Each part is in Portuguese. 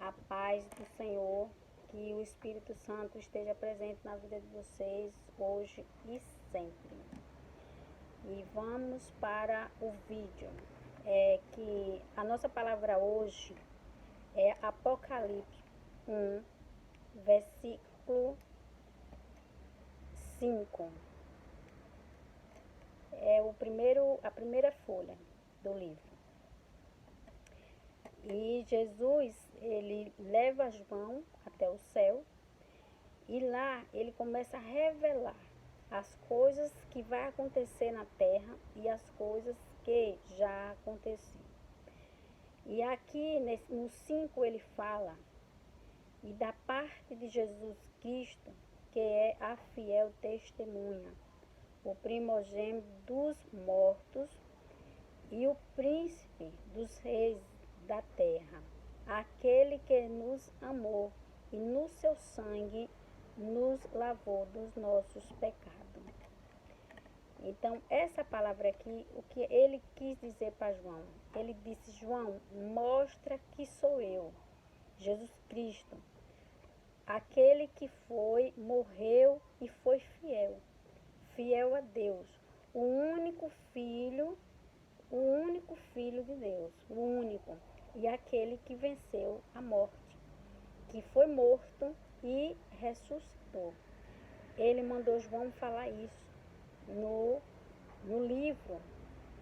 A paz do Senhor, que o Espírito Santo esteja presente na vida de vocês hoje e sempre. E vamos para o vídeo. Que a nossa palavra hoje é Apocalipse 1, versículo 5. É a primeira folha do livro. E Jesus, ele leva João até o céu e lá ele começa a revelar as coisas que vai acontecer na terra e as coisas que já aconteceram. E aqui no 5 ele fala, e da parte de Jesus Cristo, que é a fiel testemunha, o primogênito dos mortos e o príncipe dos reis da terra, aquele que nos amou e no seu sangue nos lavou dos nossos pecados. Então, essa palavra aqui, o que ele quis dizer para João? Ele disse: João, mostra que sou eu, Jesus Cristo, aquele que morreu e foi fiel a Deus, o único filho de Deus, o único, e aquele que venceu a morte, que foi morto e ressuscitou. Ele mandou João falar isso no livro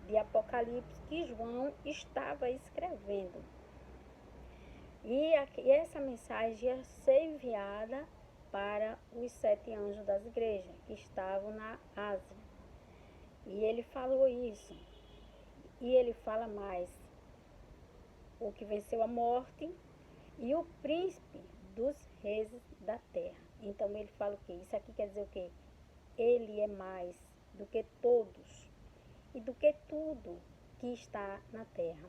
de Apocalipse que João estava escrevendo. E essa mensagem ia ser enviada para os 7 anjos das igrejas que estavam na Ásia. E ele falou isso. E ele fala mais: o que venceu a morte e o príncipe dos reis da terra. Então ele fala o quê? Isso aqui quer dizer o quê? Ele é mais do que todos e do que tudo que está na terra.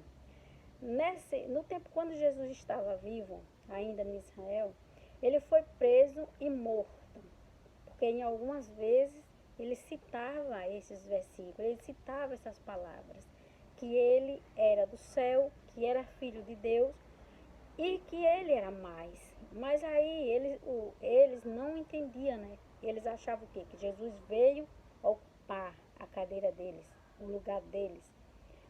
No tempo quando Jesus estava vivo, ainda em Israel, ele foi preso e morto, porque em algumas vezes ele citava esses versículos, ele citava essas palavras, que ele era do céu, que era filho de Deus e que ele era mais. Mas aí eles não entendiam, né? Eles achavam o quê? Que Jesus veio ocupar a cadeira deles, o lugar deles.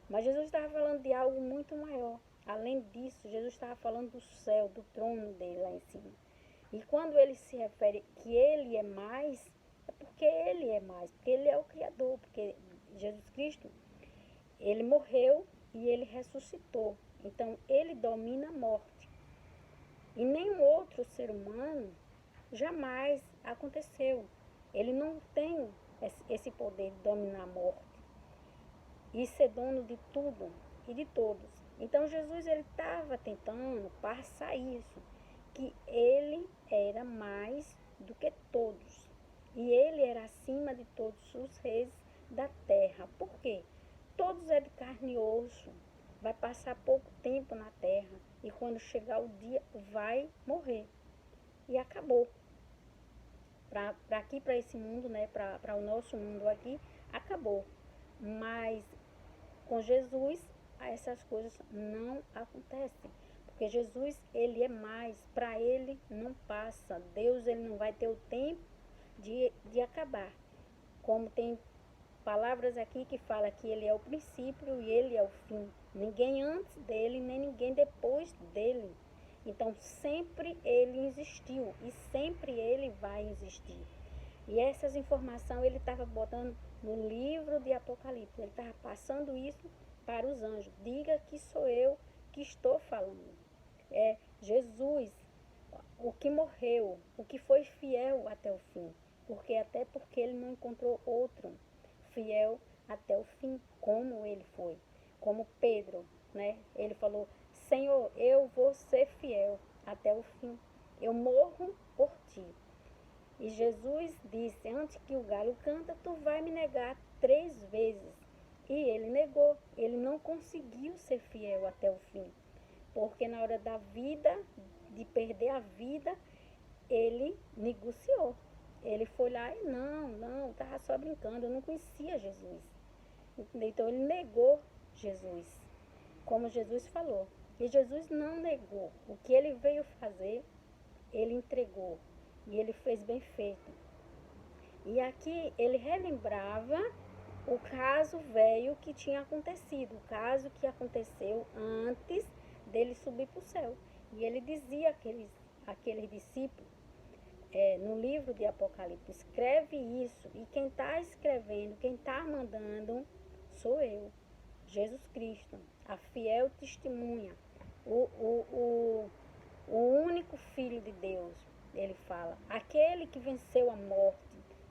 Mas Jesus estava falando de algo muito maior. Além disso, Jesus estava falando do céu, do trono dele lá em cima. E quando ele se refere que ele é mais, é porque ele é mais, porque ele é o Criador, porque Jesus Cristo, ele morreu e ele ressuscitou. Então, ele domina a morte. E nenhum outro ser humano jamais aconteceu. Ele não tem esse poder de dominar a morte e ser dono de tudo e de todos. Então Jesus ele estava tentando passar isso, que ele era mais do que todos. E ele era acima de todos os reis da terra. Por quê? Todos é de carne e osso. Vai passar pouco tempo na terra e quando chegar o dia vai morrer. E acabou. Para aqui, para esse mundo, né, para o nosso mundo aqui, acabou. Mas com Jesus, essas coisas não acontecem. Porque Jesus, ele é mais. Para ele, não passa. Deus, ele não vai ter o tempo de acabar. Como tem palavras aqui que fala que ele é o princípio e ele é o fim. Ninguém antes dele, nem ninguém depois dele. Então, sempre ele existiu e sempre ele vai existir. E essas informações ele estava botando no livro de Apocalipse. Ele estava passando isso para os anjos. Diga que sou eu que estou falando. É Jesus, o que morreu, o que foi fiel até o fim. Até porque ele não encontrou outro fiel até o fim, como ele foi. Como Pedro, né? Ele falou: Senhor, eu vou ser fiel até o fim. Eu morro por ti. E Jesus disse: antes que o galo canta, tu vai me negar 3 vezes. E ele negou. Ele não conseguiu ser fiel até o fim. Porque na hora da vida, de perder a vida, ele negociou. Ele foi lá e não, estava só brincando, eu não conhecia Jesus. Então ele negou Jesus, como Jesus falou. E Jesus não negou. O que ele veio fazer, ele entregou. E ele fez bem feito. E aqui ele relembrava o caso velho que tinha acontecido, o caso que aconteceu antes dele subir para o céu. E ele dizia àqueles discípulos, no livro de Apocalipse, escreve isso. E quem está escrevendo, quem está mandando, sou eu, Jesus Cristo, a fiel testemunha, o único Filho de Deus. Ele fala, aquele que venceu a morte,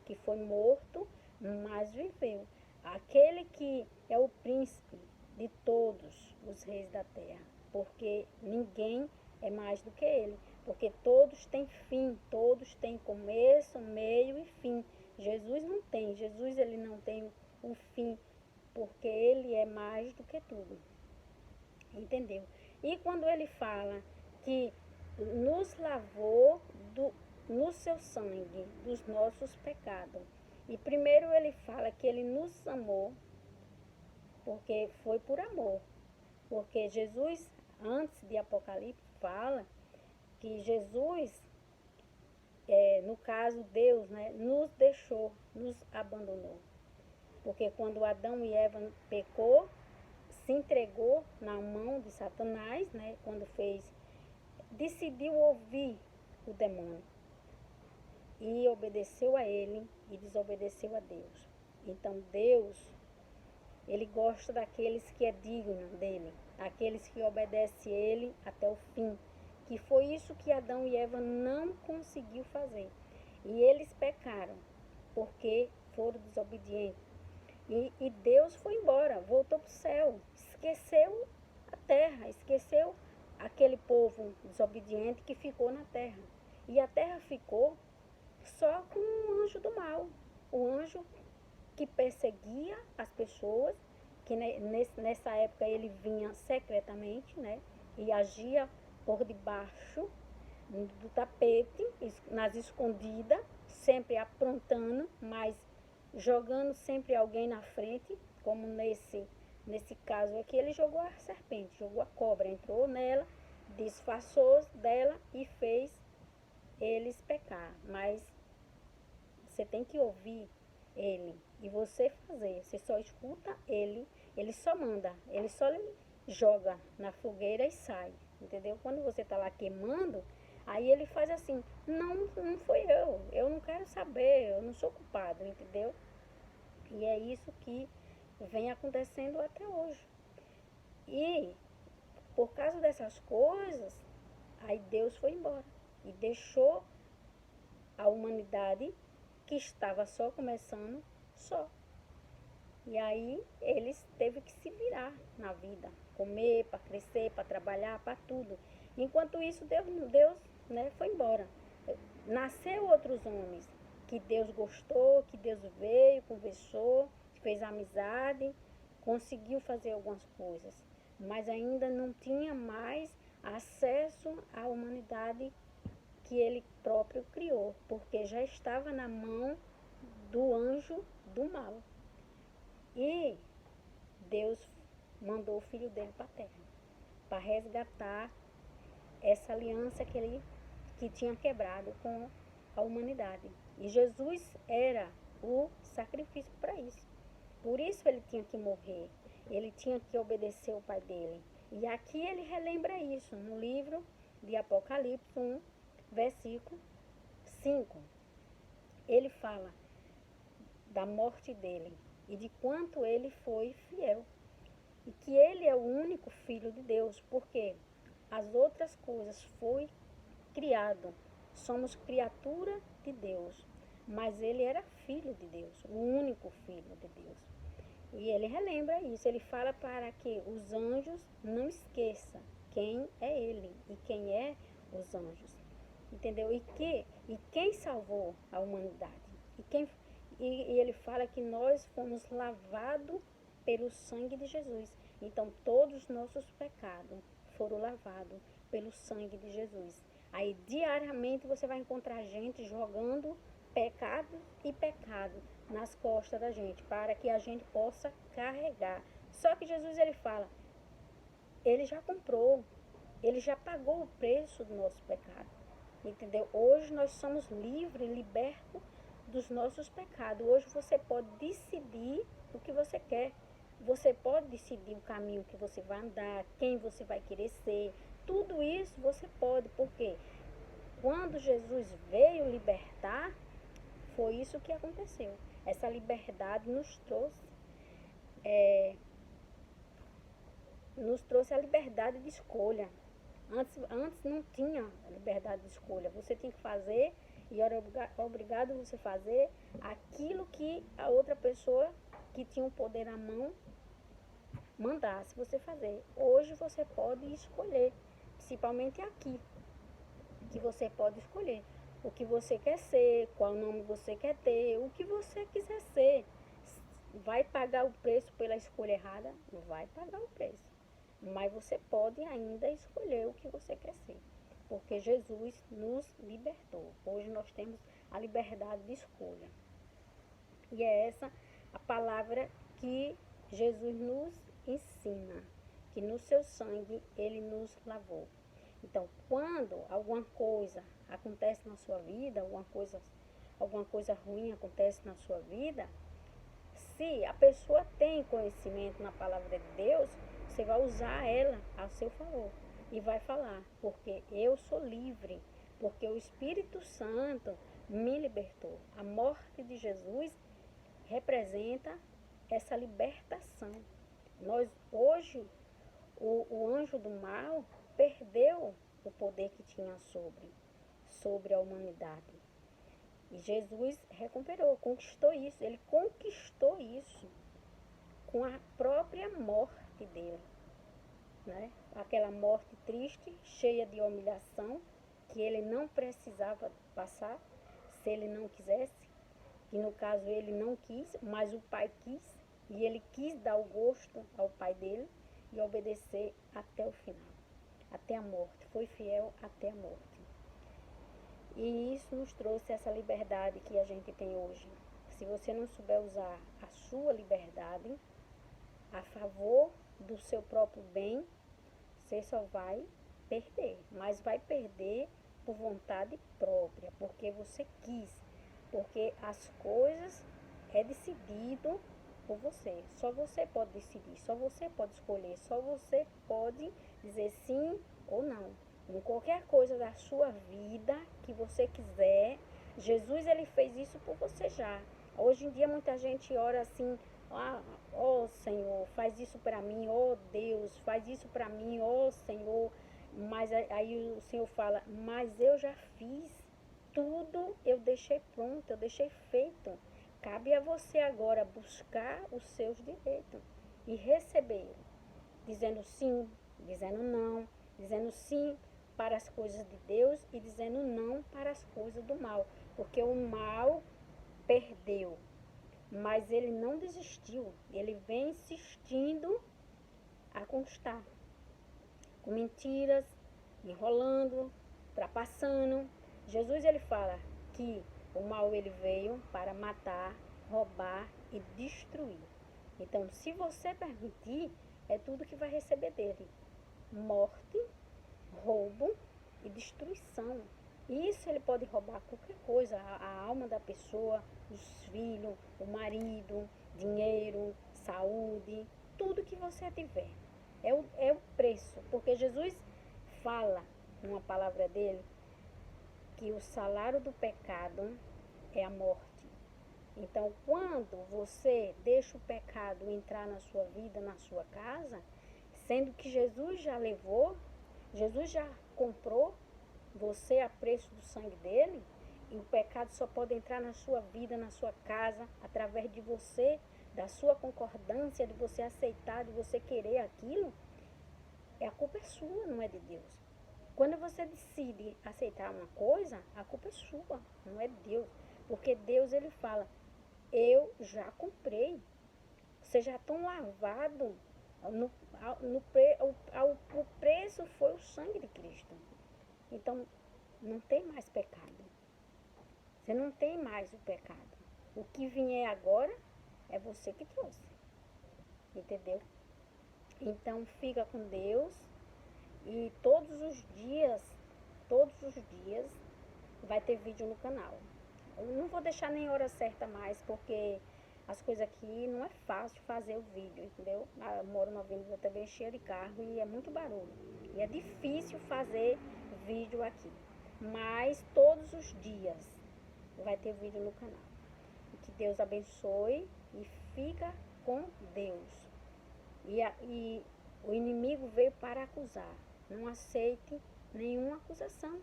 que foi morto, mas viveu. Aquele que é o príncipe de todos os reis da terra, porque ninguém é mais do que ele, porque todos têm fim, todos têm começo, meio e fim. Jesus não tem, Jesus ele não tem um fim, porque ele é mais do que tudo. Entendeu? E quando ele fala que nos lavou no seu sangue dos nossos pecados. E primeiro ele fala que ele nos amou, porque foi por amor. Porque Jesus, antes de Apocalipse, fala que Jesus, no caso Deus, né, nos deixou, nos abandonou. Porque quando Adão e Eva pecou, se entregou na mão de Satanás, né, quando decidiu ouvir o demônio. E obedeceu a ele e desobedeceu a Deus. Então Deus, ele gosta daqueles que é digno dele, aqueles que obedecem ele até o fim. Que foi isso que Adão e Eva não conseguiu fazer. E eles pecaram, porque foram desobedientes. E Deus foi embora, voltou para o céu, esqueceu a terra, esqueceu aquele povo desobediente que ficou na terra. E a terra ficou só com o anjo do mal, o anjo que perseguia as pessoas, que nessa época ele vinha secretamente, né, e agia por debaixo do tapete, nas escondidas, sempre aprontando, mas jogando sempre alguém na frente, como nesse caso aqui, ele jogou a serpente, jogou a cobra, entrou nela, disfarçou dela e fez eles pecar. Mas você tem que ouvir ele e você fazer. Você só escuta ele só manda, ele só joga na fogueira e sai, entendeu? Quando você tá lá queimando, aí ele faz assim, não foi eu não quero saber, eu não sou culpado, entendeu? E é isso que vem acontecendo até hoje. E por causa dessas coisas, aí Deus foi embora e deixou a humanidade que estava só começando, só. E aí eles teve que se virar na vida, comer, para crescer, para trabalhar, para tudo. Enquanto isso, Deus, né, foi embora. Nasceu outros homens que Deus gostou, que Deus veio, conversou, fez amizade, conseguiu fazer algumas coisas, mas ainda não tinha mais acesso à humanidade que ele próprio criou, porque já estava na mão do anjo do mal. E Deus mandou o filho dele para a terra, para resgatar essa aliança que tinha quebrado com a humanidade. E Jesus era o sacrifício para isso. Por isso ele tinha que morrer, ele tinha que obedecer o pai dele. E aqui ele relembra isso no livro de Apocalipse 1, versículo 5. Ele fala da morte dele e de quanto ele foi fiel. E que ele é o único filho de Deus, porque as outras coisas foi criado. Somos criatura de Deus, mas ele era filho de Deus, o único filho de Deus. E ele relembra isso, ele fala para que os anjos não esqueçam quem é ele e quem é os anjos. Entendeu? E quem salvou a humanidade? E ele fala que nós fomos lavados pelo sangue de Jesus. Então todos os nossos pecados foram lavados pelo sangue de Jesus. Aí diariamente você vai encontrar gente jogando pecado e pecado nas costas da gente, para que a gente possa carregar. Só que Jesus ele fala, ele já comprou, ele já pagou o preço do nosso pecado. Entendeu? Hoje nós somos livres, libertos dos nossos pecados. Hoje você pode decidir o que você quer. Você pode decidir o caminho que você vai andar, quem você vai querer ser. Tudo isso você pode, porque quando Jesus veio libertar, foi isso que aconteceu. Essa liberdade nos trouxe a liberdade de escolha. Antes não tinha liberdade de escolha. Você tinha que fazer e era obrigado você fazer aquilo que a outra pessoa que tinha o poder na mão mandasse você fazer. Hoje você pode escolher, principalmente aqui, que você pode escolher o que você quer ser, qual nome você quer ter, o que você quiser ser. Vai pagar o preço pela escolha errada? Vai pagar o preço. Mas você pode ainda escolher o que você quer ser. Porque Jesus nos libertou. Hoje nós temos a liberdade de escolha. E é essa a palavra que Jesus nos ensina. Que no seu sangue ele nos lavou. Então, quando alguma coisa acontece na sua vida, alguma coisa ruim acontece na sua vida, se a pessoa tem conhecimento na palavra de Deus, você vai usar ela a seu favor e vai falar, porque eu sou livre, porque o Espírito Santo me libertou. A morte de Jesus representa essa libertação. Nós hoje, o anjo do mal perdeu o poder que tinha sobre a humanidade. E Jesus recuperou, conquistou isso. Ele conquistou isso com a própria morte dele, né? Aquela morte triste, cheia de humilhação, que ele não precisava passar se ele não quisesse. Que no caso ele não quis, mas o Pai quis. E ele quis dar o gosto ao Pai dele e obedecer até o final, até a morte. Foi fiel até a morte. E isso nos trouxe essa liberdade que a gente tem hoje. Se você não souber usar a sua liberdade a favor do seu próprio bem, você só vai perder. Mas vai perder por vontade própria, porque você quis. Porque as coisas é decidido por você. Só você pode decidir, só você pode escolher, só você pode dizer sim ou não. Em qualquer coisa da sua vida que você quiser, Jesus ele fez isso por você já. Hoje em dia muita gente ora assim, ó Senhor, faz isso para mim, ó Deus, faz isso para mim, ó Senhor. Mas aí o Senhor fala, mas eu já fiz tudo, eu deixei pronto, eu deixei feito. Cabe a você agora buscar os seus direitos e receber, dizendo sim, dizendo não, dizendo sim para as coisas de Deus e dizendo não para as coisas do mal, porque o mal perdeu, mas ele não desistiu, ele vem insistindo a conquistar, com mentiras, enrolando, trapaçando. Jesus ele fala que o mal ele veio para matar, roubar e destruir. Então, se você permitir, é tudo que vai receber dele: morte, roubo e destruição. Isso ele pode roubar qualquer coisa, a alma da pessoa, os filhos, o marido, dinheiro, saúde, tudo que você tiver. É o preço, porque Jesus fala numa palavra dele que o salário do pecado é a morte. Então, quando você deixa o pecado entrar na sua vida, na sua casa, sendo que Jesus já levou, Jesus já comprou você a preço do sangue dele, e o pecado só pode entrar na sua vida, na sua casa, através de você, da sua concordância, de você aceitar, de você querer aquilo, a culpa é sua, não é de Deus. Quando você decide aceitar uma coisa, a culpa é sua, não é de Deus. Porque Deus ele fala, eu já comprei, vocês já estão lavados, o preço foi o sangue de Cristo. Então, não tem mais pecado. Você não tem mais o pecado. O que vier agora é você que trouxe. Entendeu? Então fica com Deus e todos os dias vai ter vídeo no canal. Eu não vou deixar nem hora certa mais, porque as coisas aqui não é fácil fazer o vídeo, entendeu? Eu moro numa avenida também cheia de carro e é muito barulho. E é difícil fazer vídeo aqui. Mas todos os dias vai ter vídeo no canal. E que Deus abençoe e fica com Deus. E o inimigo veio para acusar. Não aceite nenhuma acusação.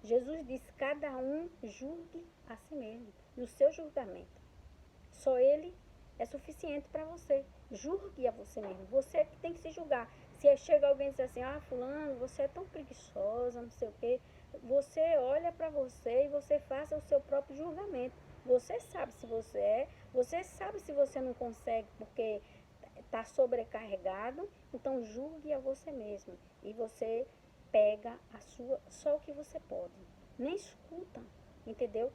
Jesus disse: cada um julgue a si mesmo, no seu julgamento. Só Ele é suficiente para você. Julgue a você mesmo. Você é que tem que se julgar. Se chega alguém e diz assim: ah, fulano, você é tão preguiçosa, não sei o quê. Você olha para você e você faça o seu próprio julgamento. Você sabe se você sabe se você não consegue porque está sobrecarregado, então julgue a você mesmo. E você pega só o que você pode. Nem escuta, entendeu?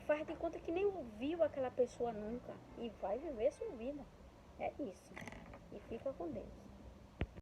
Faz de conta que nem ouviu aquela pessoa nunca e vai viver sua vida. É isso. E fica com Deus.